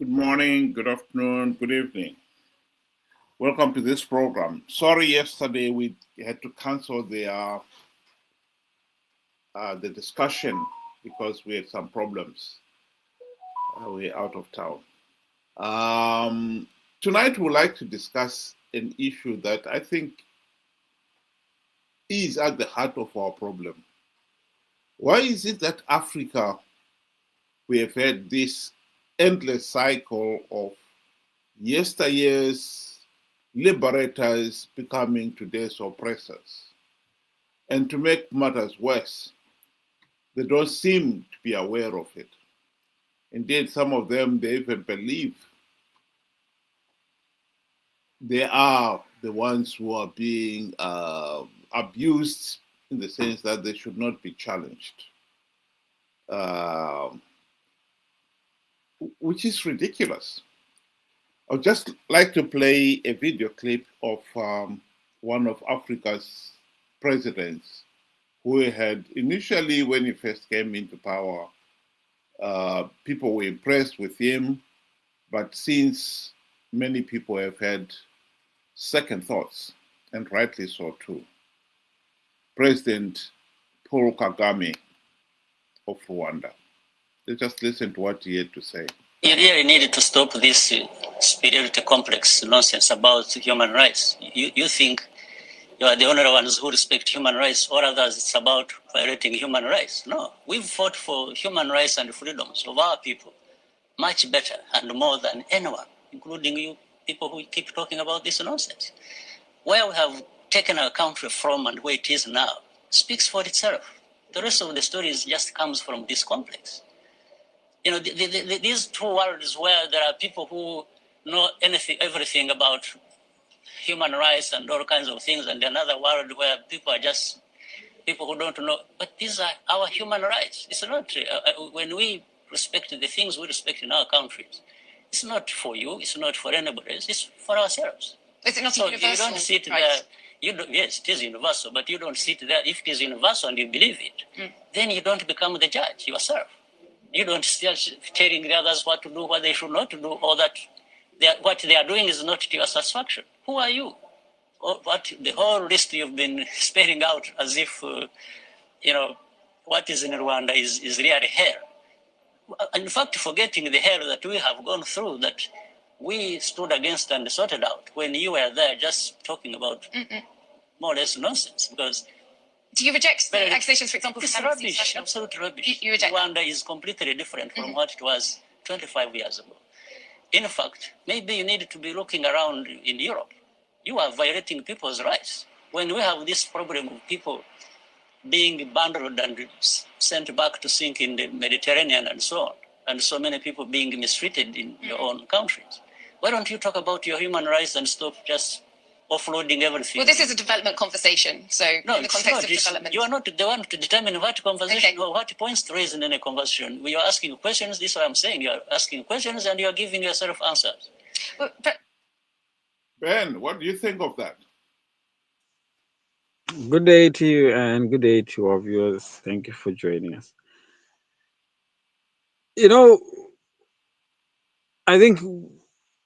Good morning, good afternoon, good evening. Welcome to this program. Sorry, yesterday we had to cancel the discussion because we had some problems. We're out of town. Tonight we'd like to discuss an issue that I think is at the heart of our problem. Why is it that Africa, we have had this endless cycle of yesteryear's liberators becoming today's oppressors? And to make matters worse, they don't seem to be aware of it. Indeed, some of them, they even believe they are the ones who are being abused in the sense that they should not be challenged, uh, which is ridiculous. I'd just like to play a video clip of one of Africa's presidents who had initially, when he first came into power, people were impressed with him, but since many people have had second thoughts, and rightly so too. President Paul Kagame of Rwanda. Let's just listen to what he had to say. You really need to stop this superiority complex nonsense about human rights. You think you are the only ones who respect human rights, or others it's about violating human rights. No, we've fought for human rights and freedoms of our people much better and more than anyone, including you people who keep talking about this nonsense. Where we have taken our country from and where it is now speaks for itself. The rest of the story just comes from this complex. You know, these two worlds where there are people who know everything about human rights and all kinds of things, and another world where people are just people who don't know. But these are our human rights. It's not when we respect the things we respect in our countries. It's not for you. It's not for anybody else. It's for ourselves. Is it not so universal? You don't sit right. there. Yes, it is universal, but you don't sit there. If it is universal and you believe it, then you don't become the judge yourself. You don't start telling the others what to do, what they should not do, or that what they are doing is not to your satisfaction. Who are you? Or what the whole list you've been spelling out as if what is in Rwanda is really hell. In fact, forgetting the hell that we have gone through, that we stood against and sorted out when you were there, just talking about more or less nonsense. Because do you reject the accusations, for example, it's from rubbish, absolute rubbish. You reject Rwanda is completely different from what it was 25 years ago. In fact, maybe you need to be looking around in Europe. You are violating people's rights. When we have this problem of people being bundled and sent back to sink in the Mediterranean and so on, and so many people being mistreated in your own countries, why don't you talk about your human rights and stop just offloading everything? Well, this is a development conversation, so no, in the context of development. You are not the one to determine what conversation or what points to raise in any conversation. We are asking questions. This is what I'm saying. You are asking questions and you are giving yourself answers. Well, but Ben, what do you think of that? Good day to you and good day to our viewers. Thank you for joining us. You know, I think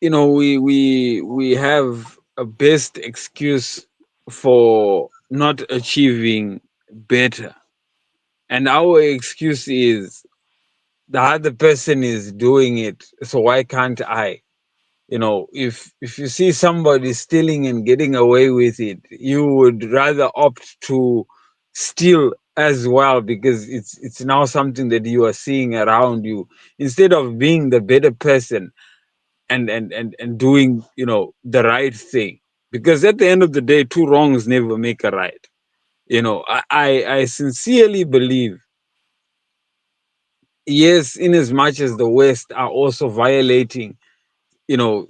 we have a best excuse for not achieving better. And our excuse is the other person is doing it, so why can't I? If you see somebody stealing and getting away with it, you would rather opt to steal as well, because it's now something that you are seeing around you, instead of being the better person and doing the right thing. Because at the end of the day, two wrongs never make a right. I sincerely believe, yes, in as much as the West are also violating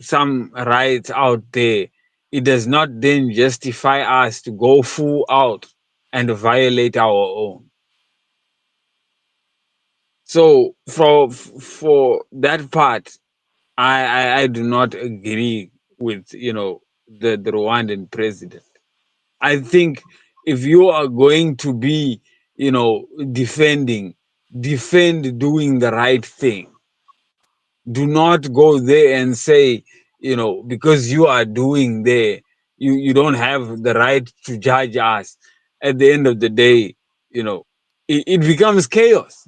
some rights out there, it does not then justify us to go full out and violate our own. So for that part, I do not agree with the Rwandan president. I think if you are going to be defend doing the right thing. Do not go there and say, because you are doing there, you don't have the right to judge us. At the end of the day, it becomes chaos.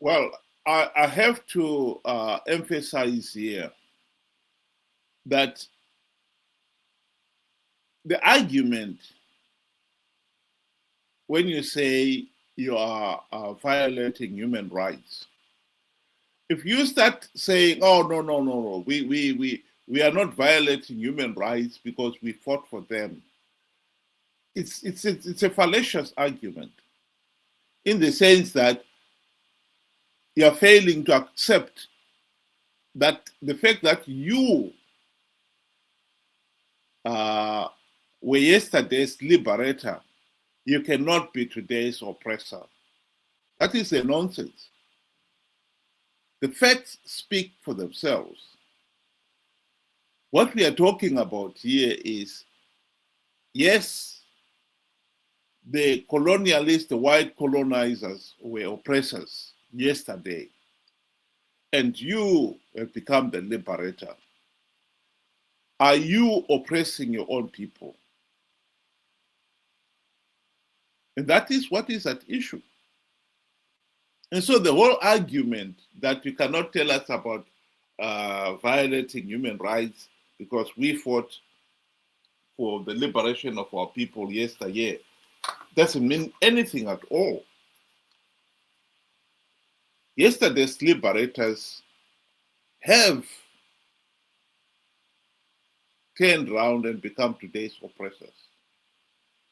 Well, I have to emphasize here that the argument when you say you are violating human rights, if you start saying, "Oh no, we are not violating human rights because we fought for them," it's a fallacious argument in the sense that you are failing to accept that the fact that you uh, were yesterday's liberator, you cannot be today's oppressor. That is a nonsense. The facts speak for themselves. What we are talking about here is, yes, the colonialists, the white colonizers were oppressors yesterday, and you have become the liberator. Are you oppressing your own people? And that is what is at issue. And so the whole argument that you cannot tell us about violating human rights because we fought for the liberation of our people yesteryear doesn't mean anything at all. Yesterday's liberators have turned around and become today's oppressors.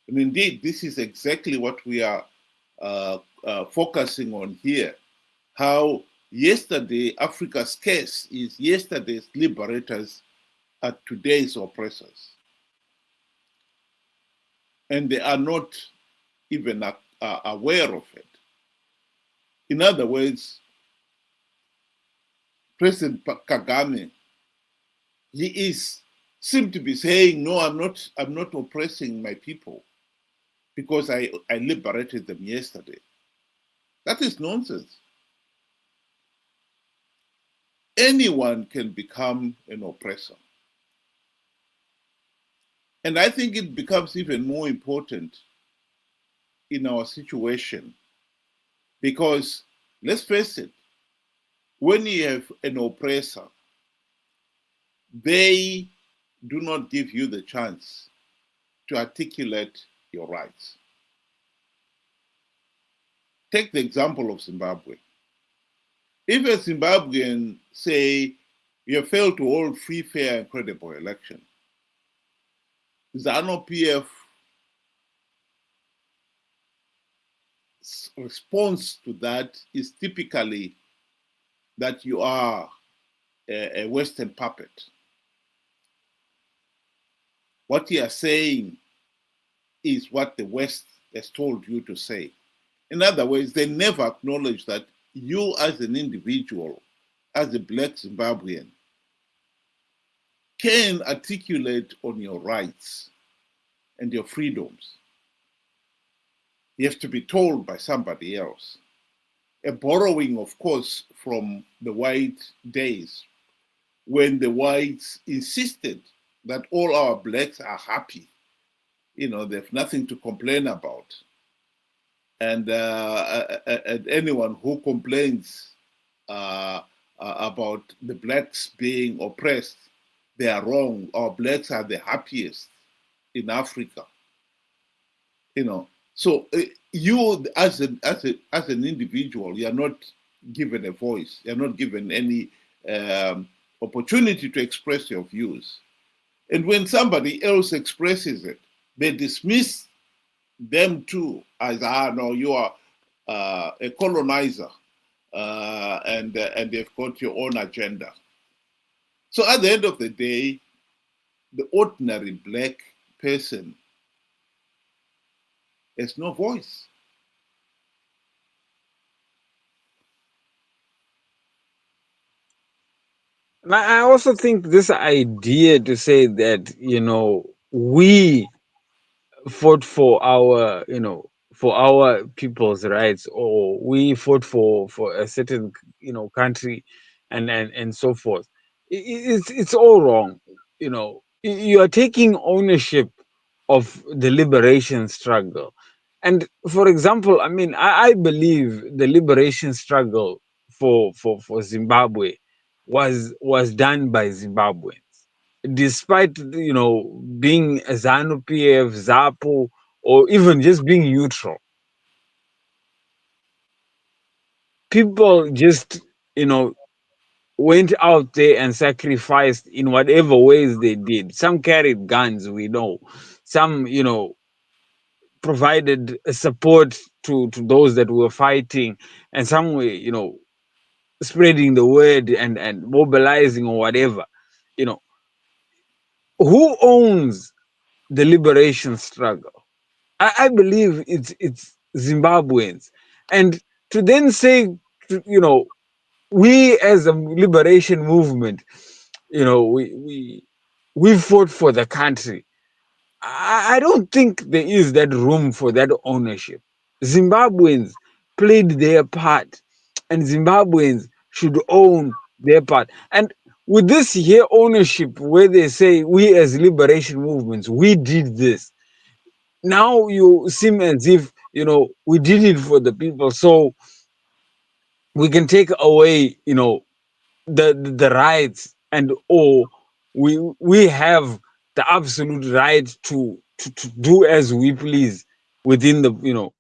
And indeed, this is exactly what we are focusing on here. How yesterday, Africa's case is yesterday's liberators are today's oppressors. And they are not even aware of it. In other words, President Kagame, he seems to be saying, no, I'm not oppressing my people because I liberated them yesterday. That is nonsense. Anyone can become an oppressor. And I think it becomes even more important in our situation because, let's face it, when you have an oppressor, they do not give you the chance to articulate your rights. Take the example of Zimbabwe. If a Zimbabwean say you have failed to hold free, fair, and credible election, Zanu PF response to that is typically that you are a Western puppet. What you are saying is what the West has told you to say. In other words, they never acknowledge that you as an individual, as a Black Zimbabwean, can articulate on your rights and your freedoms. You have to be told by somebody else. A borrowing, of course, from the white days when the whites insisted that all our blacks are happy. They have nothing to complain about. And anyone who complains about the blacks being oppressed, they are wrong. Our blacks are the happiest in Africa. So you as an individual, you are not given a voice. You are not given any opportunity to express your views. And when somebody else expresses it, they dismiss them too as, no, you are a colonizer and they've got your own agenda. So at the end of the day, the ordinary Black person has no voice. I also think this idea to say that, we fought for our, for our people's rights, or we fought for a certain country, and so forth. It's all wrong. You are taking ownership of the liberation struggle. And for example, I mean, I believe the liberation struggle for Zimbabwe was done by Zimbabweans, despite being a Zanu PF, ZAPU, or even just being neutral. People just went out there and sacrificed in whatever ways they did. Some carried guns, we know. Some provided support to those that were fighting, and some were spreading the word and mobilizing or whatever. you know who owns the liberation struggle? I believe it's Zimbabweans. And to then say, we as a liberation movement, we fought for the country. I don't think there is that room for that ownership. Zimbabweans played their part, and Zimbabweans should own their part. And with this here ownership, where they say we as liberation movements, we did this. Now you seem as if we did it for the people, so we can take away the rights, and or we have the absolute right to do as we please within the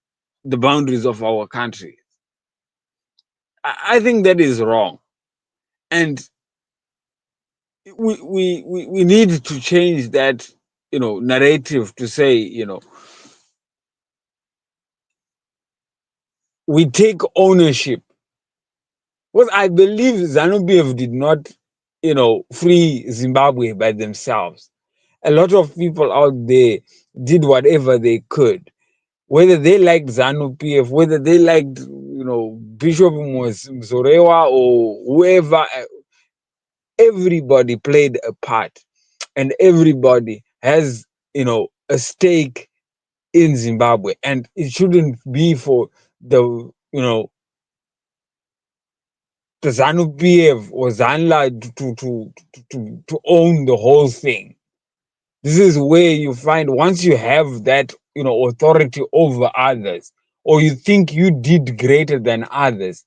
boundaries of our country. I think that is wrong, and we need to change that narrative to say we take ownership. Because I believe Zanu PF did not free Zimbabwe by themselves. A lot of people out there did whatever they could, whether they liked Zanu PF, whether they liked Bishop Mzorewa or whoever. Everybody played a part, and everybody has a stake in Zimbabwe, and it shouldn't be for the Zanu PF or Zanla to own the whole thing. This is where you find, once you have that authority over others, or you think you did greater than others,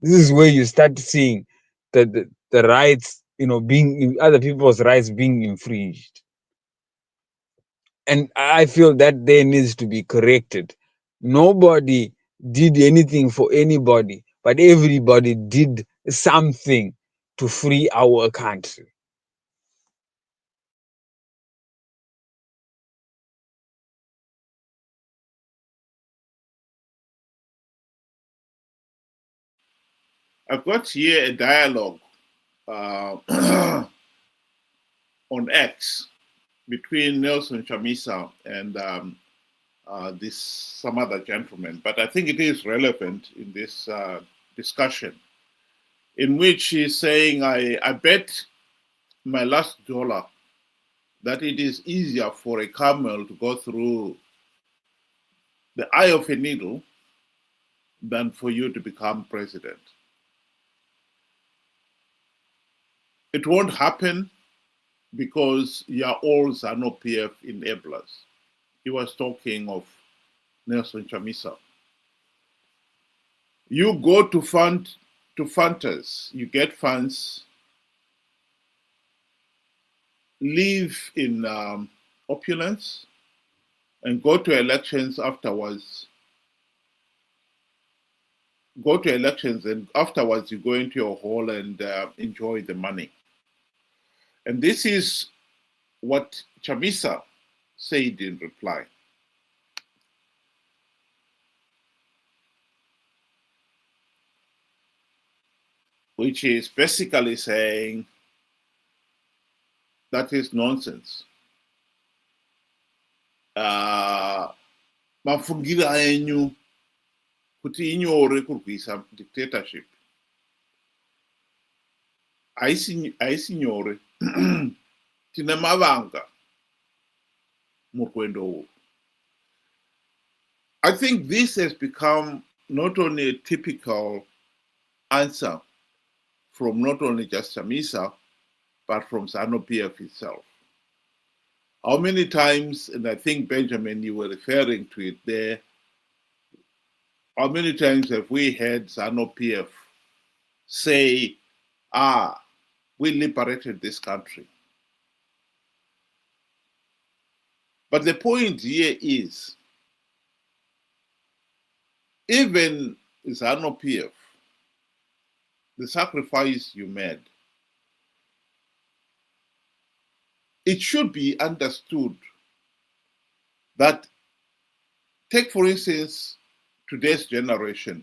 this is where you start seeing the rights being other people's rights being infringed. And I feel that there needs to be corrected. Nobody did anything for anybody, but everybody did something to free our country. I've got here a dialogue on X between Nelson Chamisa and this some other gentleman, but I think it is relevant in this discussion, in which he's saying, I bet my last dollar that it is easier for a camel to go through the eye of a needle than for you to become president. It won't happen because you are all Zanu PF enablers. He was talking of Nelson Chamisa. You go to funders, you get funds, live in opulence, and go to elections afterwards. Go to elections, and afterwards you go into your hall and enjoy the money. And this is what Chamisa said in reply. Which is basically saying that is nonsense. Mafungira enyu kuti inyore kurwisa dictatorship. Haisi nyore. Tine mavanga murwendo. I think this has become not only a typical answer from not only just Chamisa, but from Zanu PF itself. How many times, and I think, Benjamin, you were referring to it there, how many times have we heard Zanu PF say, we liberated this country? But the point here is, even Zanu PF, the sacrifice you made, it should be understood that, take for instance, today's generation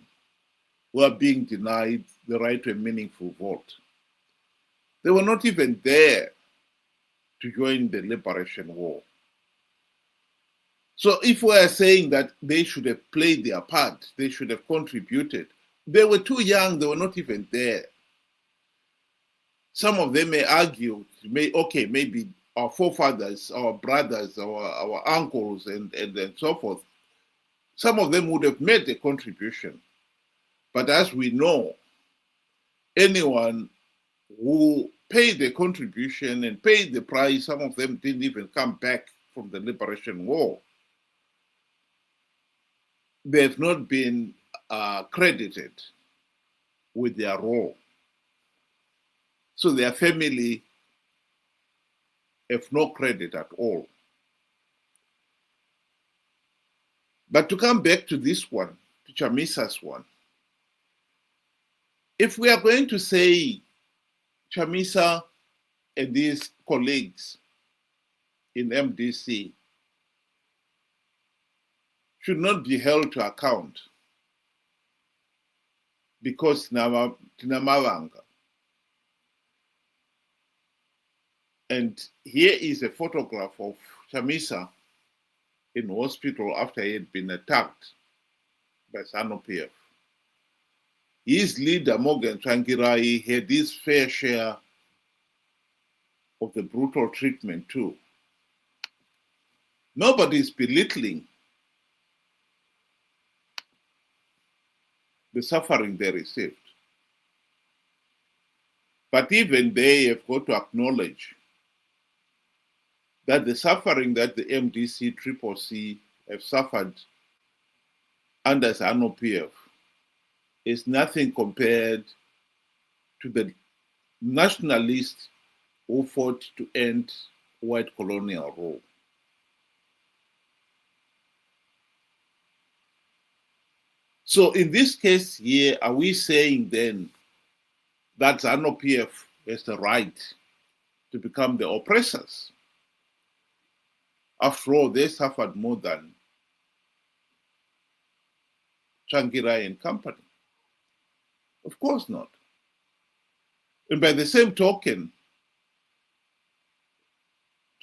who are being denied the right to a meaningful vote. They were not even there to join the liberation war. So if we are saying that they should have played their part, they should have contributed, they were too young, they were not even there. Some of them may argue, maybe our forefathers, our brothers, our uncles, and so forth, some of them would have made a contribution. But as we know, anyone who paid a contribution and paid the price, some of them didn't even come back from the liberation war. They have not been credited with their role. So their family have no credit at all. But to come back to this one, to Chamisa's one, if we are going to say Chamisa and his colleagues in MDC should not be held to account because tina mavanga. And here is a photograph of Chamisa in hospital after he had been attacked by Zanu PF. His leader, Morgan Tsvangirai, had his fair share of the brutal treatment too. Nobody is belittling the suffering they received. But even they have got to acknowledge that the suffering that the MDC, Triple C have suffered under Zanu PF is nothing compared to the nationalists who fought to end white colonial rule. So in this case here, are we saying then that Zanu PF has the right to become the oppressors? After all, they suffered more than Tsvangirai and company. Of course not. And by the same token,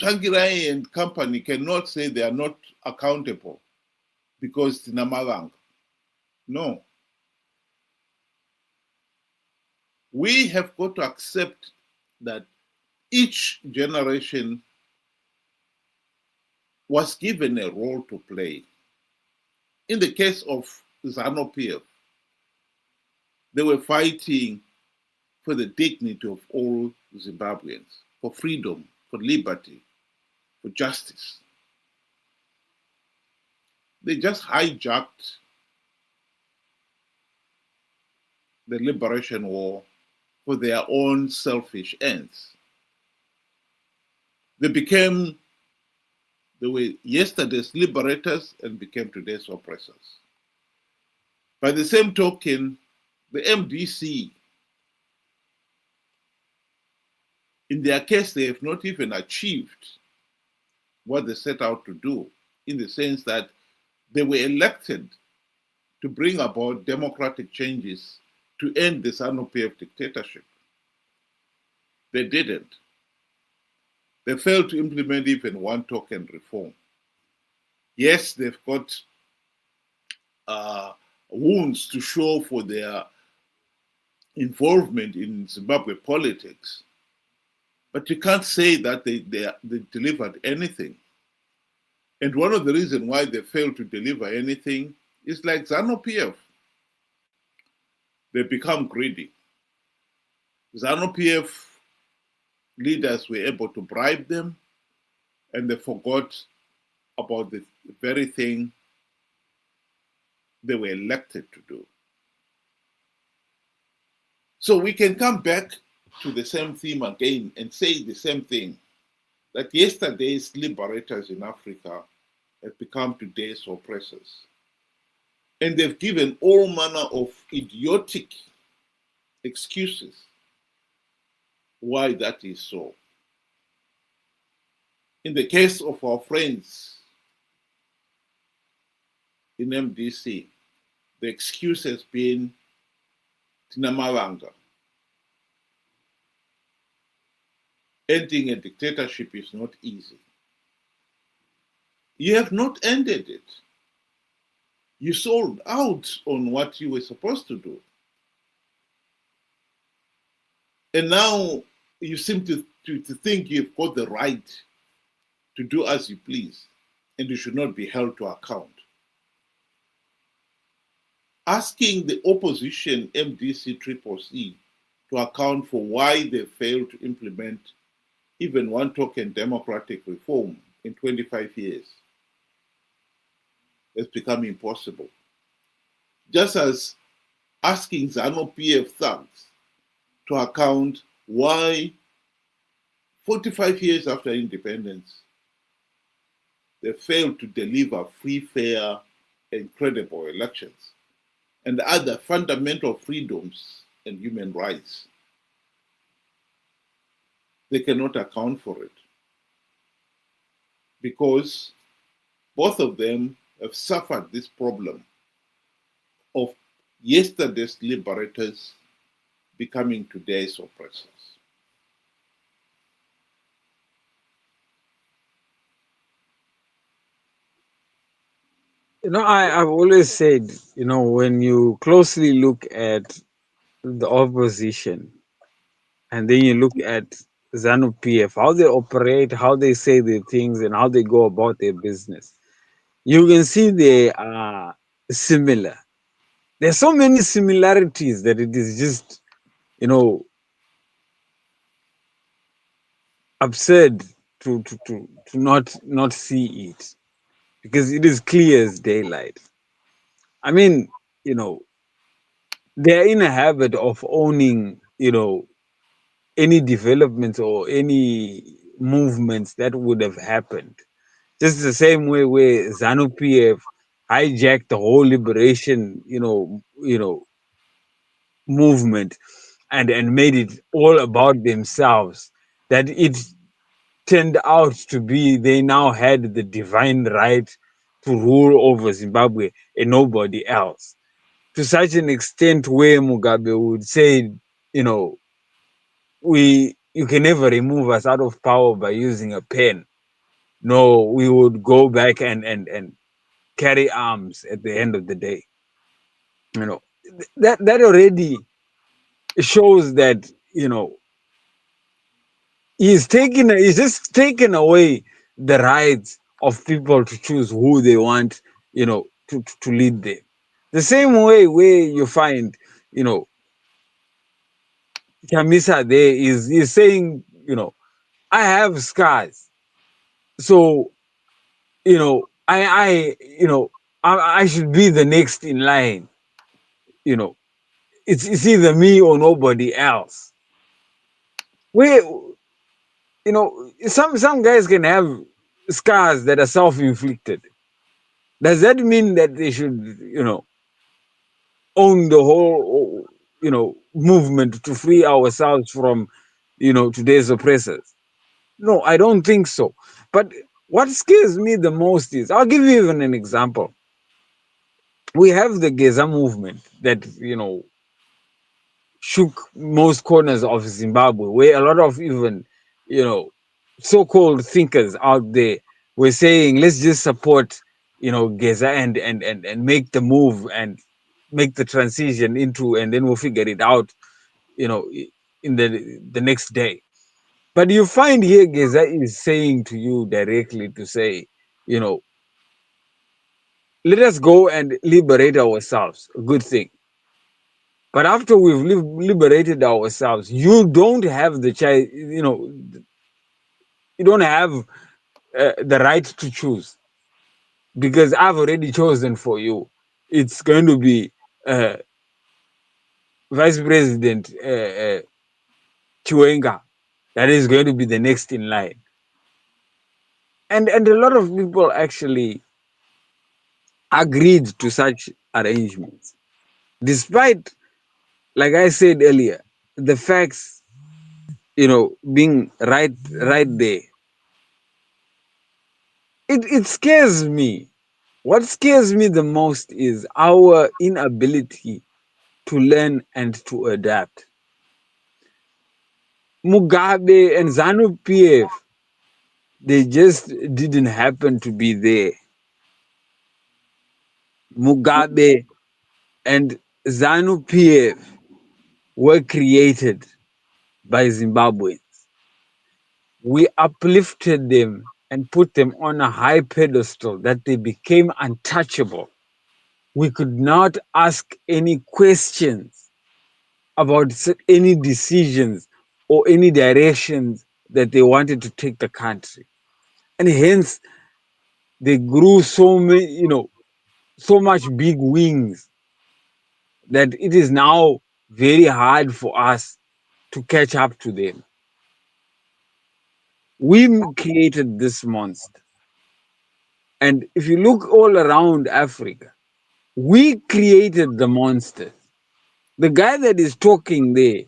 Tsvangirai and company cannot say they are not accountable because tina mavanga. No. We have got to accept that each generation was given a role to play. In the case of Zanu PF, they were fighting for the dignity of all Zimbabweans, for freedom, for liberty, for justice. They just hijacked the liberation war for their own selfish ends. They were yesterday's liberators and became today's oppressors. By the same token, the MDC, in their case, they have not even achieved what they set out to do, in the sense that they were elected to bring about democratic changes to end the Zanu PF dictatorship. They didn't. They failed to implement even one token reform. Yes, they've got wounds to show for their involvement in Zimbabwe politics, but you can't say that they delivered anything. And one of the reasons why they fail to deliver anything is like Zanu PF. They become greedy. Zanu PF leaders were able to bribe them, and they forgot about the very thing they were elected to do. So we can come back to the same theme again and say the same thing, that yesterday's liberators in Africa have become today's oppressors. And they've given all manner of idiotic excuses why that is so. In the case of our friends in MDC, the excuse has been Tine mavanga. Ending a dictatorship is not easy. You have not ended it. You sold out on what you were supposed to do. And now you seem to think you've got the right to do as you please, and you should not be held to account. Asking the opposition MDC CCC to account for why they failed to implement even one token democratic reform in 25 years has become impossible. Just as asking Zanu PF thugs to account why 45 years after independence, they failed to deliver free, fair, and credible elections and other fundamental freedoms and human rights. They cannot account for it because both of them have suffered this problem of yesterday's liberators becoming today's oppressors. I've always said, when you closely look at the opposition and then you look at Zanu PF, how they operate, how they say their things, and how they go about their business, you can see they are similar. There's so many similarities that it is just, absurd to not see it, because it is clear as daylight. I mean, they're in a habit of owning, any developments or any movements that would have happened. Just the same way where Zanu PF hijacked the whole liberation, movement and made it all about themselves. That it turned out to be they now had the divine right to rule over Zimbabwe and nobody else. To such an extent where Mugabe would say, you know, you can never remove us out of power by using a pen. No, we would go back and carry arms at the end of the day. That already shows that, he's just taken away the rights of people to choose who they want, to lead them. The same way where you find, Chamisa there is saying, I have scars. So, I should be the next in line. You know, it's either me or nobody else. Where, some guys can have scars that are self-inflicted. Does that mean that they should, own the whole, movement to free ourselves from, today's oppressors? No, I don't think so. But what scares me the most is, I'll give you even an example. We have the Geza movement that, shook most corners of Zimbabwe, where a lot of even, so-called thinkers out there were saying, let's just support, Geza and make the move and make the transition into, and then we'll figure it out, in the next day. But you find here Geza is saying to you directly to say, let us go and liberate ourselves. A good thing. But after we've liberated ourselves, you don't have the choice. You don't have the right to choose because I've already chosen for you. It's going to be uh, Vice President Chiwenga that is going to be the next in line. And a lot of people actually agreed to such arrangements, despite, like I said earlier, the facts, being right there. It scares me. What scares me the most is our inability to learn and to adapt. Mugabe and Zanu PF, they just didn't happen to be there. Mugabe and Zanu PF were created by Zimbabweans. We uplifted them and put them on a high pedestal that they became untouchable. We could not ask any questions about any decisions or any directions that they wanted to take the country. And hence they grew so much big wings that it is now very hard for us to catch up to them. We created this monster. And if you look all around Africa, we created the monsters. The guy that is talking there,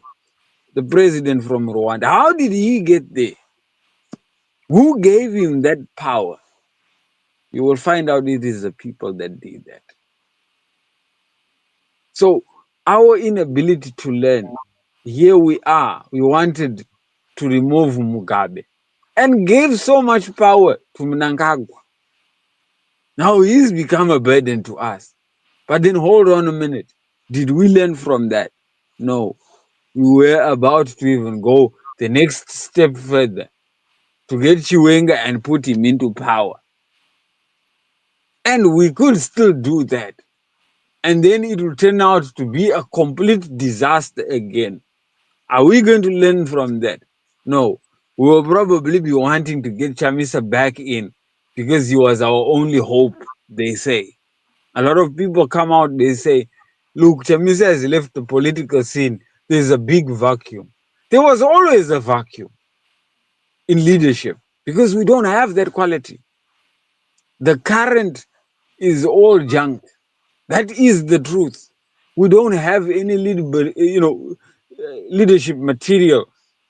the president from Rwanda, how did he get there? Who gave him that power? You will find out it is the people that did that. So our inability to learn, here we are. We wanted to remove Mugabe and gave so much power to Mnangagwa. Now he's become a burden to us. But then hold on a minute. Did we learn from that? No. We were about to even go the next step further to get Chiwenga and put him into power. And we could still do that. And then it will turn out to be a complete disaster again. Are we going to learn from that? No. We will probably be wanting to get Chamisa back in because he was our only hope, they say. A lot of people come out, they say, look, Chamisa has left the political scene. There's a big vacuum. There was always a vacuum in leadership because we don't have that quality. The current is all junk. That is the truth. We don't have any leadership material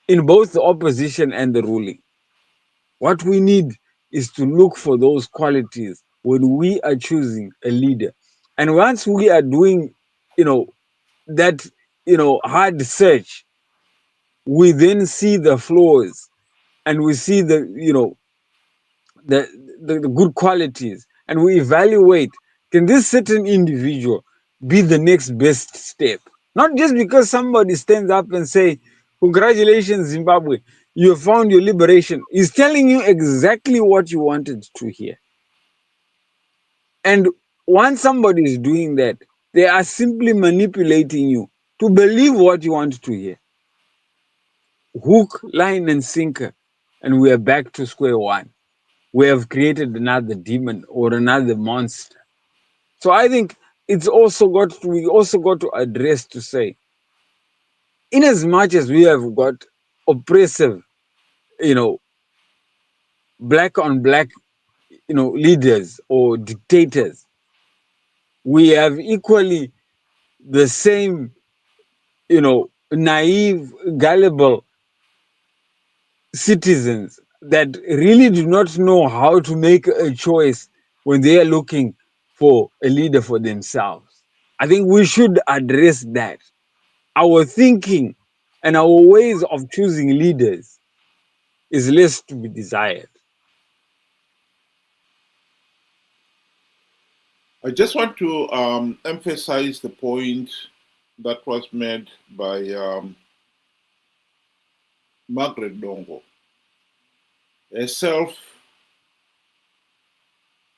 in both the opposition and the ruling. What we need is to look for those qualities when we are choosing a leader. And once we are doing, that, hard search, we then see the flaws and we see the, the good qualities and we evaluate, can this certain individual be the next best step? Not just because somebody stands up and say, congratulations, Zimbabwe, you have found your liberation. He's telling you exactly what you wanted to hear. And once somebody is doing that, they are simply manipulating you to believe what you want to hear. Hook, line, and sinker. And we are back to square one. We have created another demon or another monster. So I think we also got to address to say, in as much as we have got oppressive, black on black, leaders or dictators, we have equally the same, naive, gullible citizens that really do not know how to make a choice when they are looking for a leader for themselves. I think we should address that. Our thinking and our ways of choosing leaders is less to be desired. I just want to emphasize the point that was made by Margaret Dongo. Herself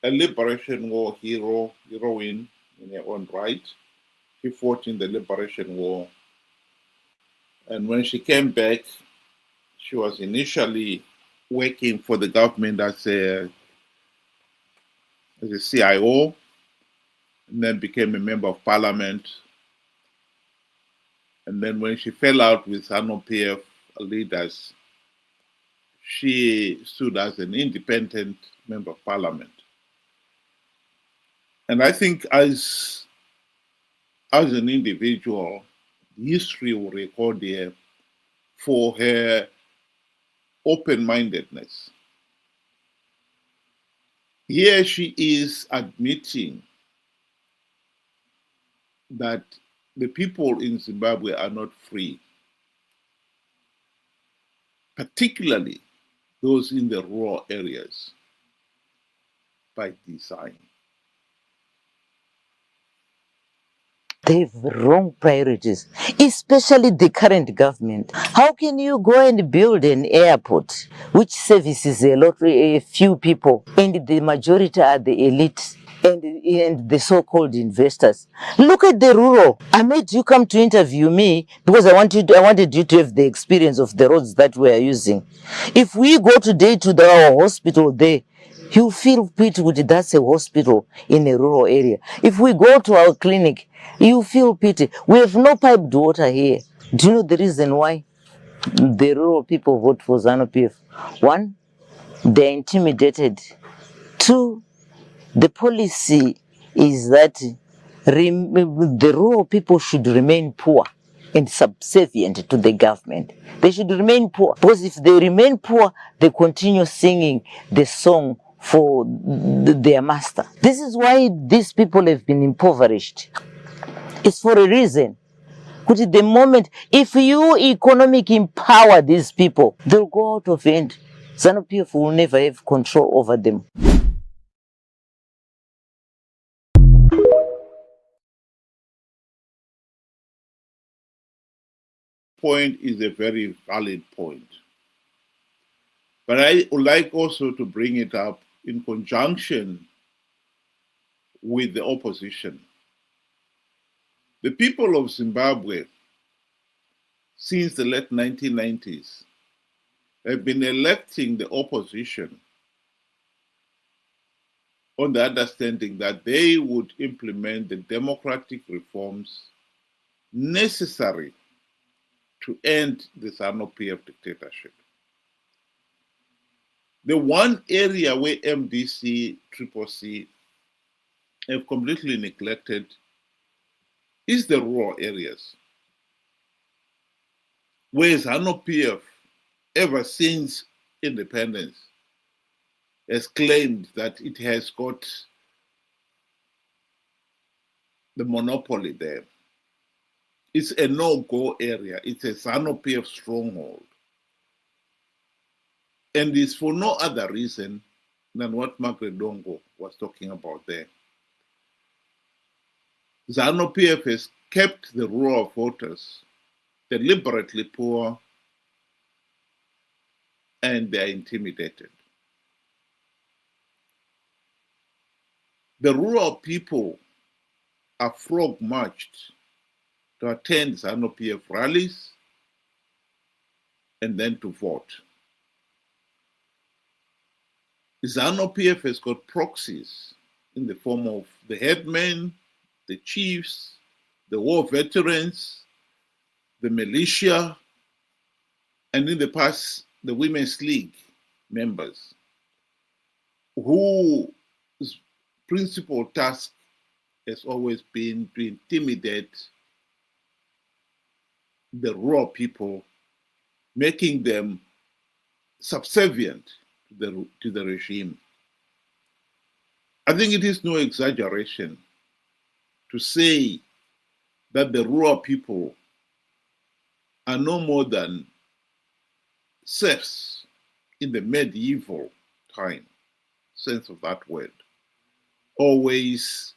a liberation war heroine in her own right. She fought in the liberation war. And when she came back, she was initially working for the government as a CIO, and then became a member of parliament. And then when she fell out with Zanu PF leaders, she stood as an independent member of parliament. And I think as an individual, history will record her for her open-mindedness. Here she is admitting that the people in Zimbabwe are not free, particularly those in the rural areas, by design. They have wrong priorities, especially the current government. How can you go and build an airport which services a few people, and the majority are the elite and the so-called investors? Look at the rural. I made you come to interview me because I wanted you to have the experience of the roads that we are using. If we go today to our hospital there, you feel pity with that's a hospital in a rural area. If we go to our clinic, you feel pity. We have no piped water here. Do you know the reason why the rural people vote for Zanu PF? One, they're intimidated. Two, the policy is that the rural people should remain poor and subservient to the government. They should remain poor, because if they remain poor, they continue singing the song for their master. This is why these people have been impoverished. It's for a reason. Because at the moment, if you economic empower these people, they'll go out of hand. Zanu PF will never have control over them. Point is a very valid point. But I would like also to bring it up in conjunction with the opposition. The people of Zimbabwe, since the late 1990s, have been electing the opposition on the understanding that they would implement the democratic reforms necessary to end the Zanu PF dictatorship. The one area where MDC, CCC have completely neglected is the rural areas, where Zanu PF, ever since independence, has claimed that it has got the monopoly there. It's a no-go area. It's a Zanu PF stronghold. And it's for no other reason than what Margaret Dongo was talking about there. Zanu PF has kept the rural voters deliberately poor, and they're intimidated. The rural people are frog-marched to attend Zanu PF rallies and then to vote. Zanu PF has got proxies in the form of the headmen, the chiefs, the war veterans, the militia, and in the past, the Women's League members, whose principal task has always been to intimidate the rural people, making them subservient to the regime. I think it is no exaggeration to say that the rural people are no more than serfs in the medieval time, sense of that word, always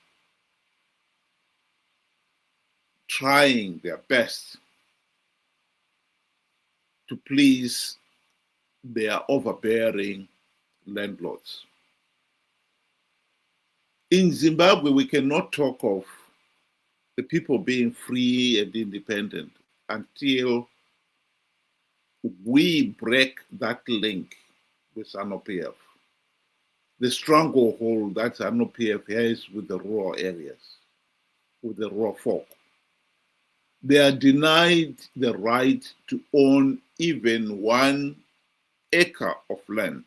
trying their best to please their overbearing landlords. In Zimbabwe, we cannot talk of the people being free and independent until we break that link with Zanu PF. The stranglehold that Zanu PF has with the rural areas, with the rural folk. They are denied the right to own even 1 acre of land.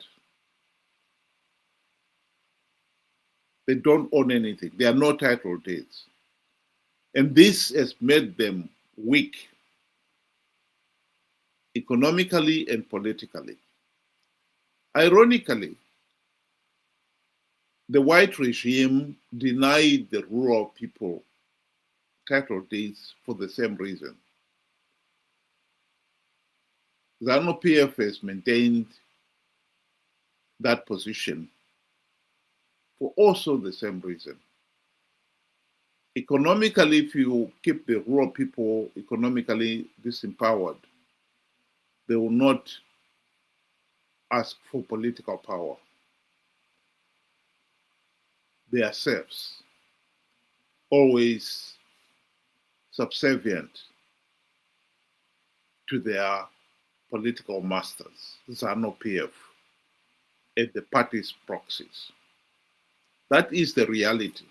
They don't own anything. There are no title deeds. And this has made them weak economically and politically. Ironically, the white regime denied the rural people title deeds for the same reason. Zanu PF has maintained that position for also the same reason. Economically, if you keep the rural people economically disempowered, they will not ask for political power. They are serfs, always subservient to their political masters, Zanu PF, and the party's proxies. That is the reality.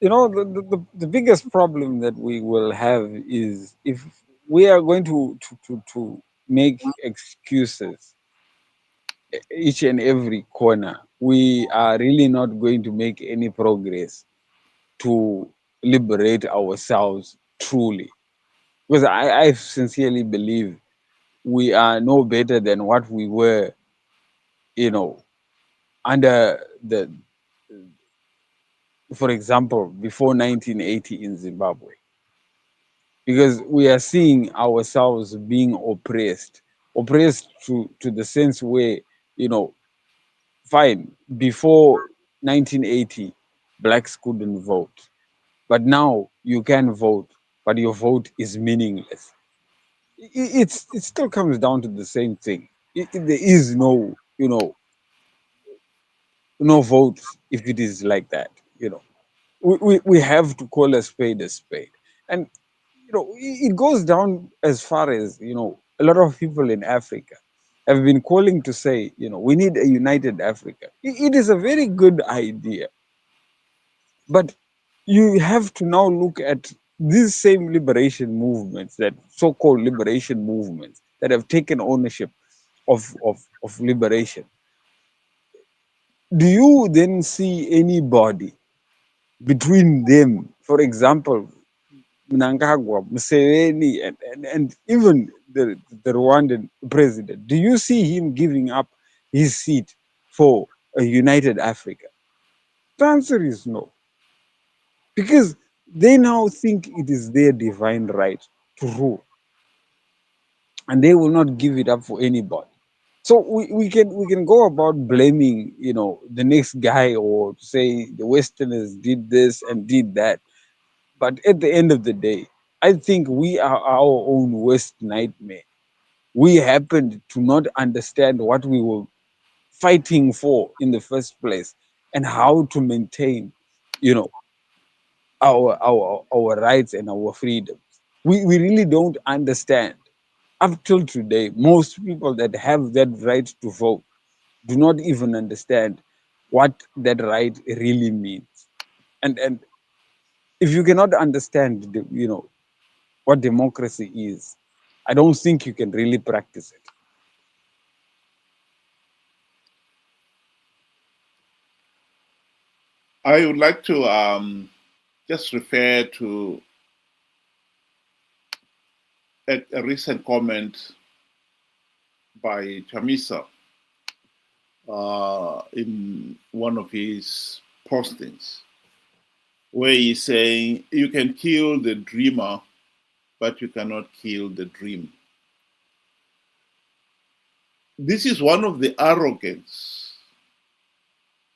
You know, the biggest problem that we will have is if we are going to make excuses each and every corner, we are really not going to make any progress to liberate ourselves truly. Because I sincerely believe we are no better than what we were, you know, under the, for example, before 1980 in Zimbabwe. Because we are seeing ourselves being oppressed to the sense where, you know, fine, before 1980, blacks couldn't vote. But now you can vote, but your vote is meaningless. It still comes down to the same thing. There is no, you know, no votes if it is like that. You know, we have to call a spade a spade. And you know, it goes down as far as, you know, a lot of people in Africa have been calling to say, you know, we need a united Africa. It is a very good idea, but you have to now look at these same liberation movements, that so-called liberation movements that have taken ownership of liberation. Do you then see anybody between them, for example, Mnangagwa, Museveni, and even the Rwandan president? Do you see him giving up his seat for a united Africa? The answer is no, because they now think it is their divine right to rule, and they will not give it up for anybody. So we can go about blaming, you know, the next guy, or say the Westerners did this and did that. But at the end of the day, I think we are our own worst nightmare. We happened to not understand what we were fighting for in the first place, and how to maintain, you know, our rights and our freedoms. We really don't understand. Up till today, most people that have that right to vote do not even understand what that right really means. And if you cannot understand, you know, what democracy is, I don't think you can really practice it. I would like to just refer to a recent comment by Chamisa in one of his postings, where he's saying, you can kill the dreamer, but you cannot kill the dream. This is one of the arrogance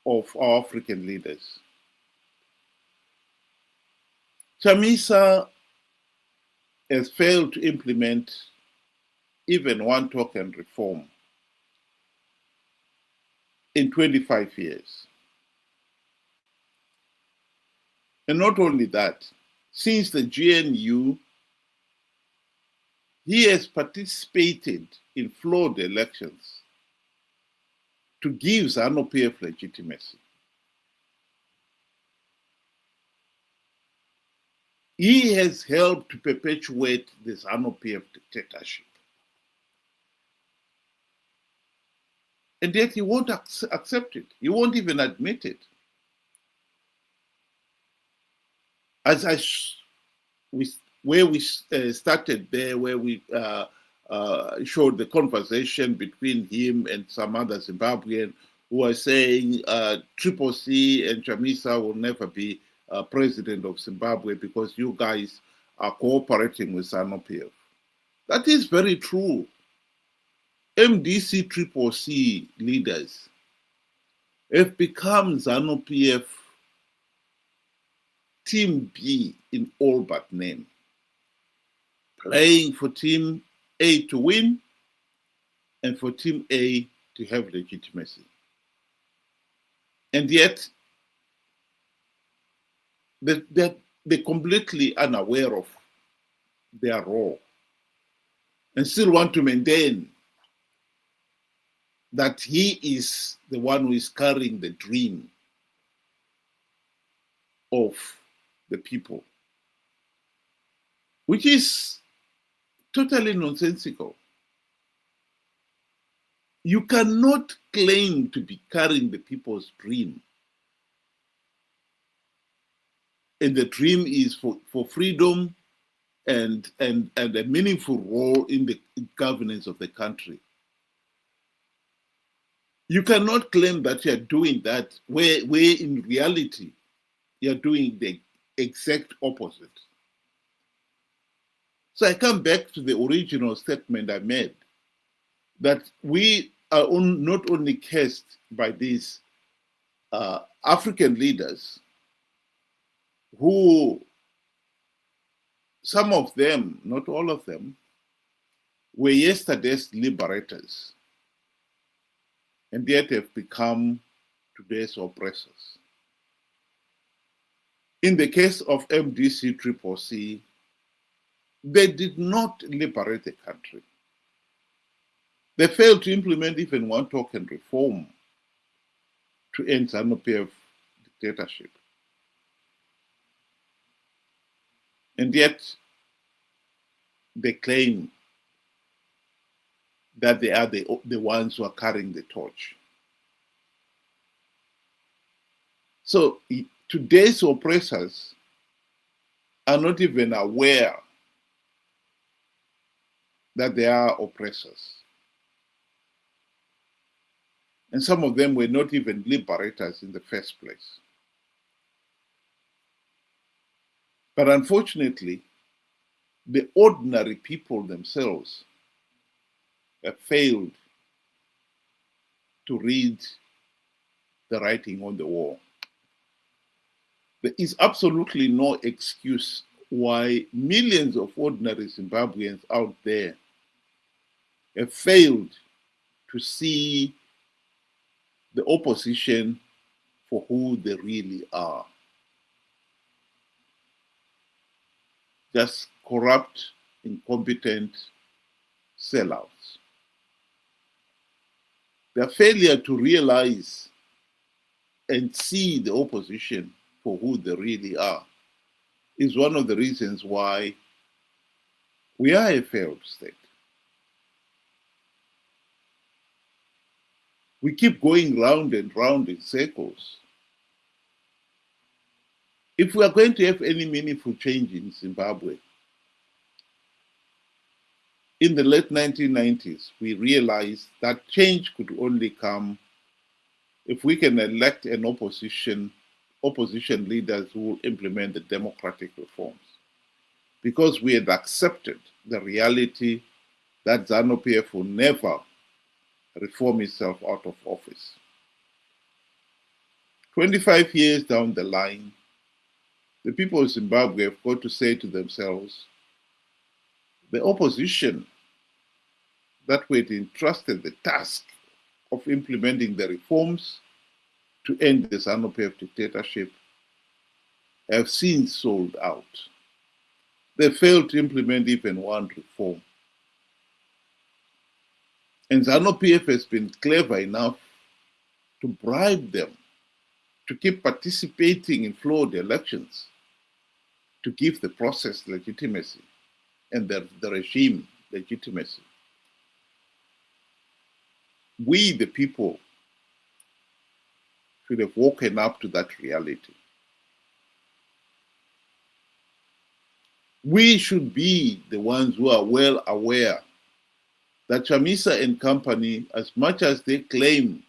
of our African leaders. Chamisa has failed to implement even one token reform in 25 years. And not only that, since the GNU, he has participated in flawed elections to give Zanu PF legitimacy. He has helped to perpetuate the Zanu PF dictatorship. And yet he won't accept it. He won't even admit it. As where we started there, where we showed the conversation between him and some other Zimbabwean who were saying Triple C and Chamisa will never be president of Zimbabwe because you guys are cooperating with Zanu PF. That is very true. MDC Triple C leaders have become Zanu PF Team B in all but name, playing for Team A to win and for Team A to have legitimacy. And yet, they're completely unaware of their role and still want to maintain that he is the one who is carrying the dream of the people, which is totally nonsensical. You cannot claim to be carrying the people's dream. And the dream is for freedom and a meaningful role in the governance of the country. You cannot claim that you are doing that where in reality you are doing the exact opposite. So I come back to the original statement I made, that we are not only cursed by these African leaders who, some of them, not all of them, were yesterday's liberators and yet have become today's oppressors. In the case of MDC Triple C, they did not liberate the country. They failed to implement even one token reform to end Zanu PF dictatorship. And yet, they claim that they are the ones who are carrying the torch. So today's oppressors are not even aware that they are oppressors. And some of them were not even liberators in the first place. But unfortunately, the ordinary people themselves have failed to read the writing on the wall. There is absolutely no excuse why millions of ordinary Zimbabweans out there have failed to see the opposition for who they really are. Just corrupt, incompetent sellouts. Their failure to realize and see the opposition for who they really are is one of the reasons why we are a failed state. We keep going round and round in circles. If we are going to have any meaningful change in Zimbabwe, in the late 1990s, we realized that change could only come if we can elect an opposition leaders who will implement the democratic reforms. Because we had accepted the reality that Zanu PF will never reform itself out of office. 25 years down the line, the people of Zimbabwe have got to say to themselves, the opposition that we had entrusted the task of implementing the reforms to end the Zanu PF dictatorship have since sold out. They failed to implement even one reform. And Zanu PF has been clever enough to bribe them to keep participating in flawed elections, to give the process legitimacy and the regime legitimacy. We, the people, should have woken up to that reality. We should be the ones who are well aware that Chamisa and company, as much as they claim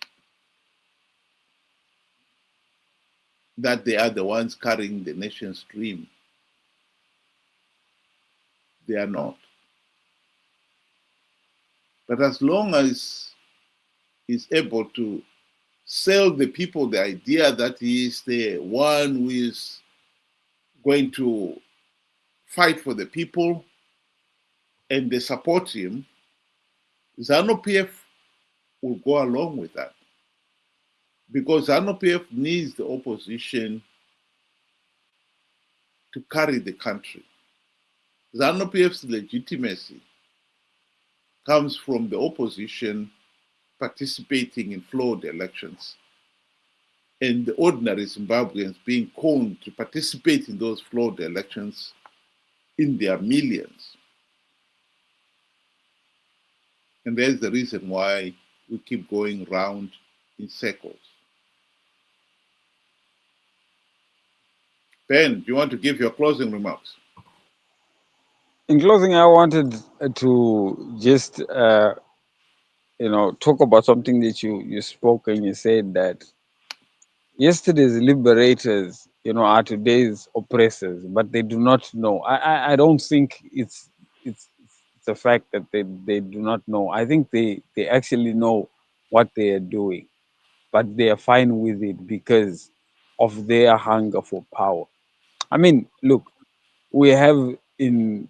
that they are the ones carrying the nation's dream, they are not. But as long as he's able to sell the people the idea that he is the one who is going to fight for the people and they support him, Zanu PF will go along with that. Because Zanu PF needs the opposition to carry the country. Zanu PF's legitimacy comes from the opposition participating in flawed elections and the ordinary Zimbabweans being conned to participate in those flawed elections in their millions. And that's the reason why we keep going round in circles. Ben, do you want to give your closing remarks? In closing, I wanted to just talk about something that you spoke, and you said that yesterday's liberators are today's oppressors, but they do not know. I don't think it's a fact that they do not know. I think they actually know what they are doing, but they are fine with it because of their hunger for power. I mean, look, we have in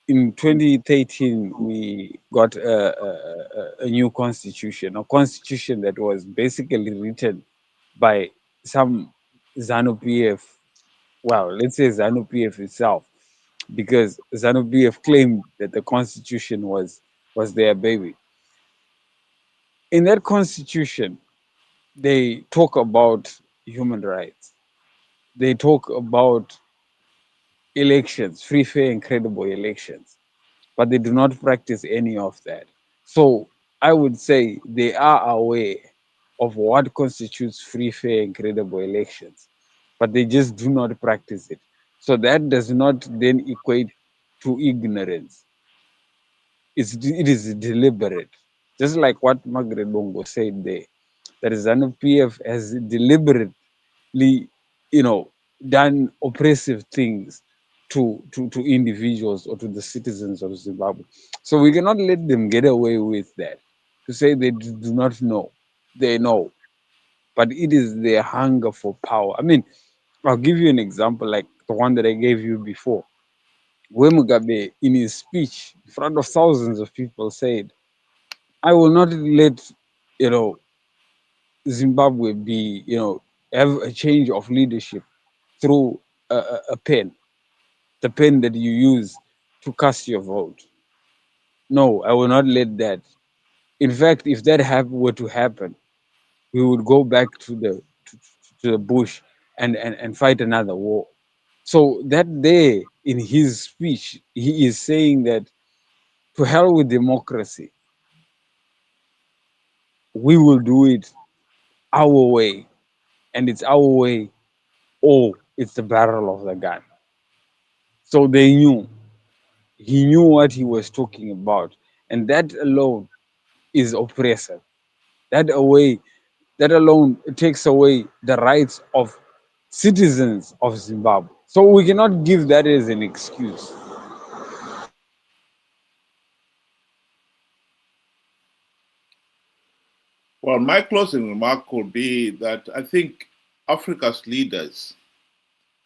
2013, we got a new constitution, a constitution that was basically written by some Zanu PF, well, let's say Zanu PF itself, because Zanu PF claimed that the constitution was their baby. In that constitution, they talk about human rights. They talk about elections, free, fair, and credible elections, but they do not practice any of that. So I would say they are aware of what constitutes free, fair, and credible elections, but they just do not practice it. So that does not then equate to ignorance. It is deliberate. Just like what Margaret Bongo said there, that Zanu PF has deliberately, done oppressive things to individuals or to the citizens of Zimbabwe. So we cannot let them get away with that. To say they do not know, they know, but it is their hunger for power. I mean, I'll give you an example like the one that I gave you before. Where Mugabe, in his speech in front of thousands of people, said, "I will not let you know Zimbabwe be have a change of leadership through a pen, the pen that you use to cast your vote. No, I will not let that. In fact, if that were to happen, we would go back to the bush and fight another war." So that there in his speech, he is saying that to hell with democracy, we will do it our way, and it's our way, or it's the barrel of the gun. So they knew. He knew what he was talking about, and that alone is oppressive. That away, that alone takes away the rights of citizens of Zimbabwe. So we cannot give that as an excuse. Well, my closing remark would be that I think Africa's leaders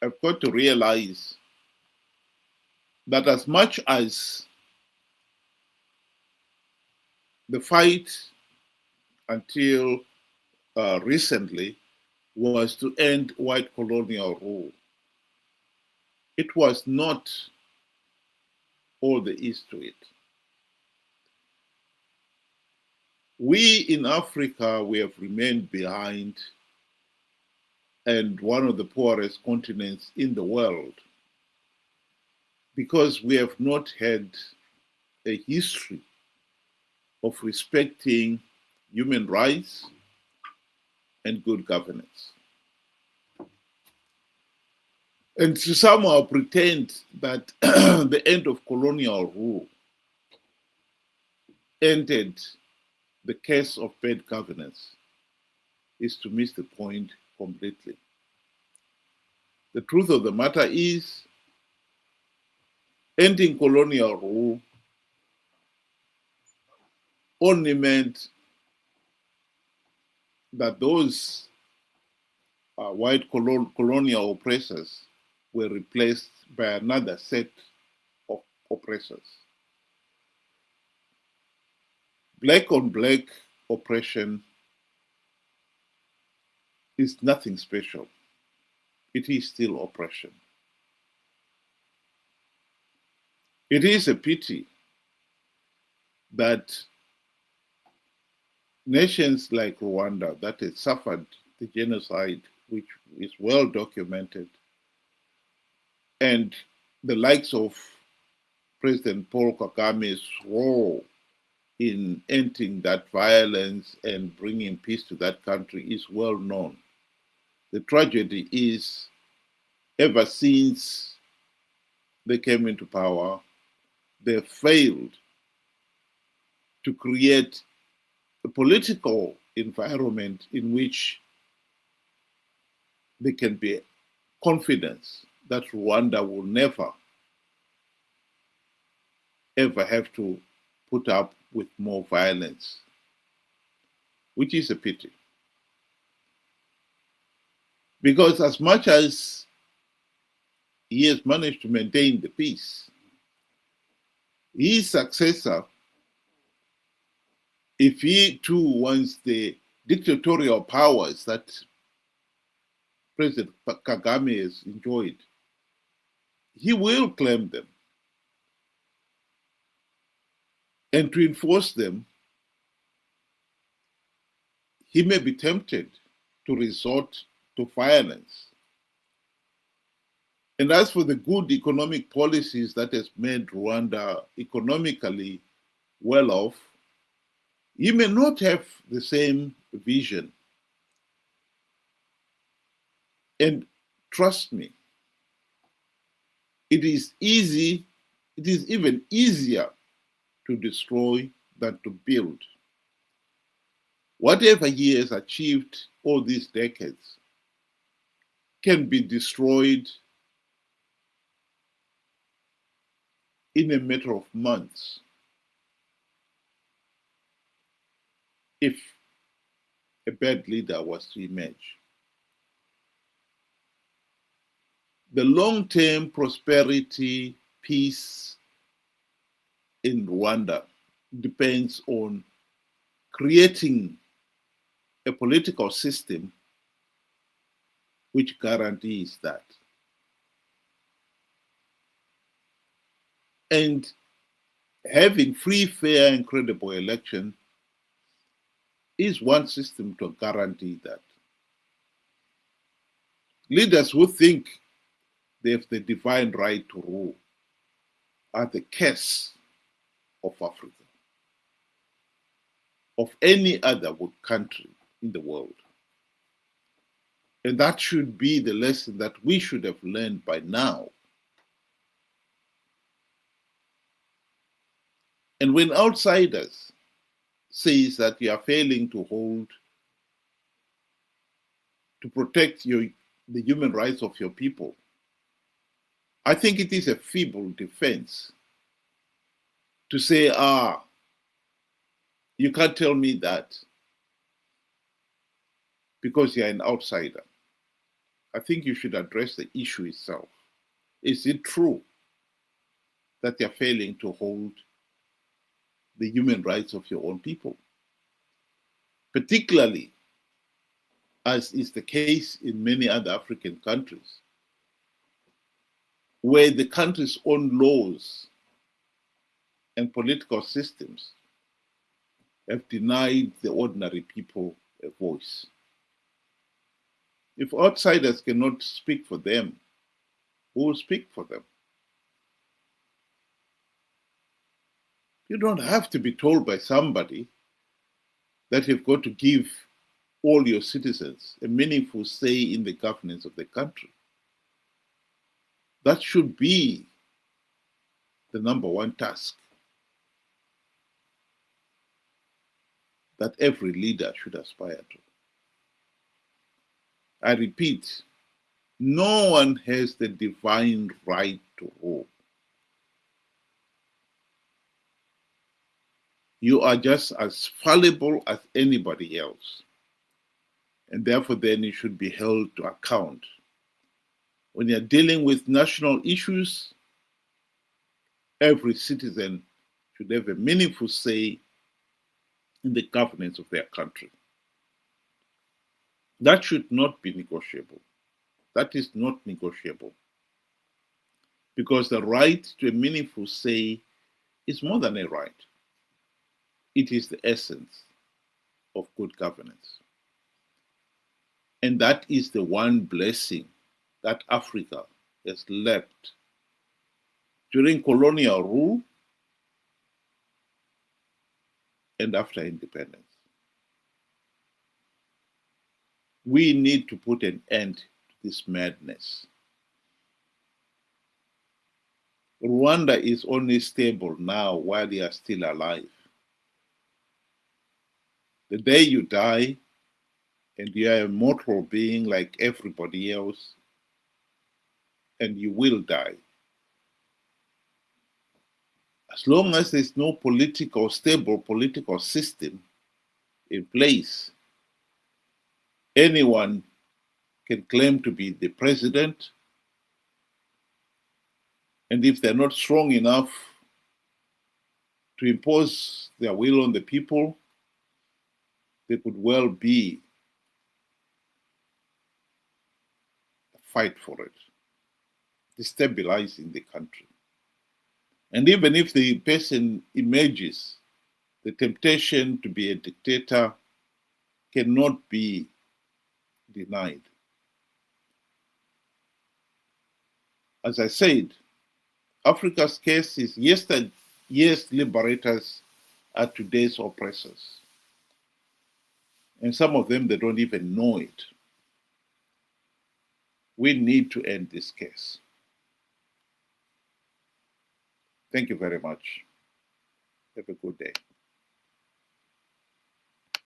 have got to realize that as much as the fight until recently was to end white colonial rule. It was not all there is to it. We in Africa, we have remained behind and one of the poorest continents in the world because we have not had a history of respecting human rights and good governance. And to somehow pretend that the end of colonial rule ended the case of bad governance is to miss the point completely. The truth of the matter is, ending colonial rule only meant that those white colonial oppressors were replaced by another set of oppressors. Black on black oppression is nothing special. It is still oppression. It is a pity that nations like Rwanda that had suffered the genocide, which is well documented, and the likes of President Paul Kagame's role in ending that violence and bringing peace to that country is well known. The tragedy is, ever since they came into power, they failed to create a political environment in which there can be confidence that Rwanda will never, ever have to put up with more violence, which is a pity. Because as much as he has managed to maintain the peace, his successor, if he too wants the dictatorial powers that President Kagame has enjoyed, he will claim them. And to enforce them, he may be tempted to resort to violence. And as for the good economic policies that has made Rwanda economically well off, he may not have the same vision. And trust me, it is even easier to destroy than to build. Whatever he has achieved all these decades can be destroyed in a matter of months if a bad leader was to emerge. The long-term prosperity, peace in Rwanda depends on creating a political system which guarantees that. And having free, fair, and credible election is one system to guarantee that. Leaders who think they have the divine right to rule are the curse of Africa, of any other country in the world. And that should be the lesson that we should have learned by now. And when outsiders say that you are failing to protect the human rights of your people, I think it is a feeble defense to say, you can't tell me that because you're an outsider. I think you should address the issue itself. Is it true that you're failing to hold the human rights of your own people, particularly as is the case in many other African countries, where the country's own laws and political systems have denied the ordinary people a voice. If outsiders cannot speak for them, who will speak for them? You don't have to be told by somebody that you've got to give all your citizens a meaningful say in the governance of the country. That should be the number one task that every leader should aspire to. I repeat, no one has the divine right to rule. You are just as fallible as anybody else. And therefore, then you should be held to account. When you're dealing with national issues, every citizen should have a meaningful say in the governance of their country. That should not be negotiable. That is not negotiable. Because the right to a meaningful say is more than a right. It is the essence of good governance. And that is the one blessing that Africa has left during colonial rule and after independence. We need to put an end to this madness. Rwanda is only stable now while they are still alive. The day you die and you are a mortal being like everybody else, and you will die. As long as there's no stable political system in place, anyone can claim to be the president, and if they're not strong enough to impose their will on the people, they could well be a fight for it, destabilizing the country. And even if the person emerges, the temptation to be a dictator cannot be denied. As I said, Africa's case is yesterday's liberators are today's oppressors. And some of them, they don't even know it. We need to end this case. Thank you very much. Have a good day.